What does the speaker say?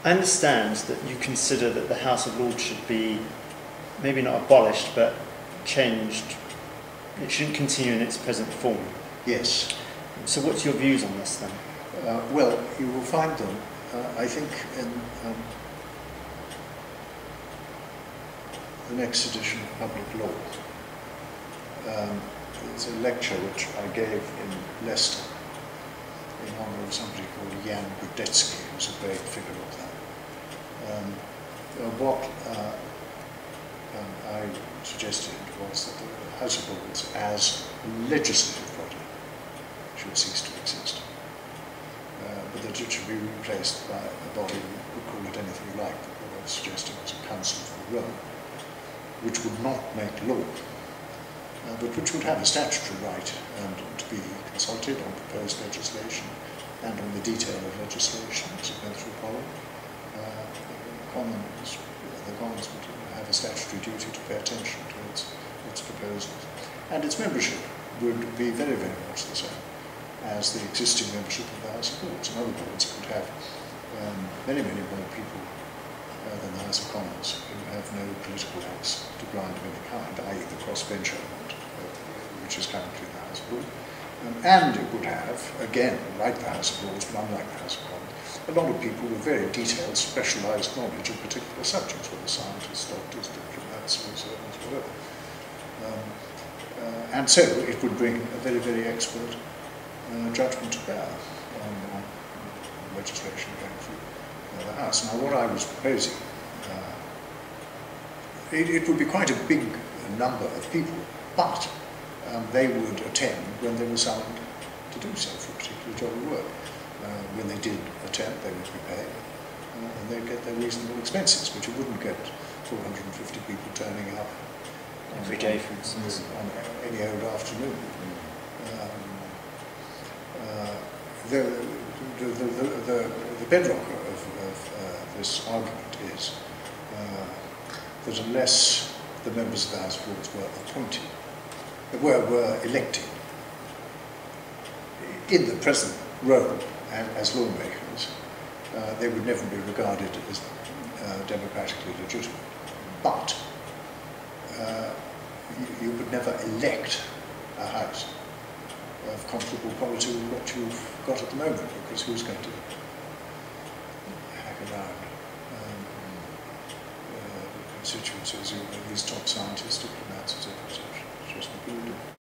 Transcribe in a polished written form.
I understand that you consider that the House of Lords should be maybe not abolished, but changed. It shouldn't continue in its present form. Yes. So what's your views on this then? Well, you will find them, I think, in the next edition of Public Law. There's a lecture which I gave in Leicester in honour of somebody called Jan Budetsky, who's a great figure of that. What I suggested was that the House of Lords, as a legislative body, should cease to exist. But that it should be replaced by a body, we call it anything you like, but what I was suggesting was a council for the realm, which would not make law, but which would have a statutory right and to be consulted on proposed legislation and on the detail of legislation as it went through Parliament. The Commons would have a statutory duty to pay attention to its proposals. And its membership would be very, very much the same as the existing membership of the House of Lords. In other words, it would have many, many more people than the House of Commons who have no political axe to grind of any kind, i.e. the crossbench element, which is currently the House of Lords. And it would have, again, like the House of Lords, but unlike the House of Commons, a lot of people with very detailed, specialised knowledge of particular subjects, whether scientists, doctors, diplomats, civil servants, whatever. And so it would bring a very, very expert judgment to bear on legislation going through the House. Now, what I was proposing, it would be quite a big number of people, but they would attend when they were summoned to do so for a particular job of work. When they did attend, they would be paid, and they'd get their reasonable expenses, but you wouldn't get 450 people turning up every day, for instance, on any old afternoon. The bedrock of this argument is that unless the members of the House of Lords were appointed, were elected in the present role as lawmakers, they would never be regarded as democratically legitimate. But you would never elect a House of comparable quality with what you've got at the moment, because who's going to hack around constituencies, these top scientists, diplomats, etc. It's just not going to do.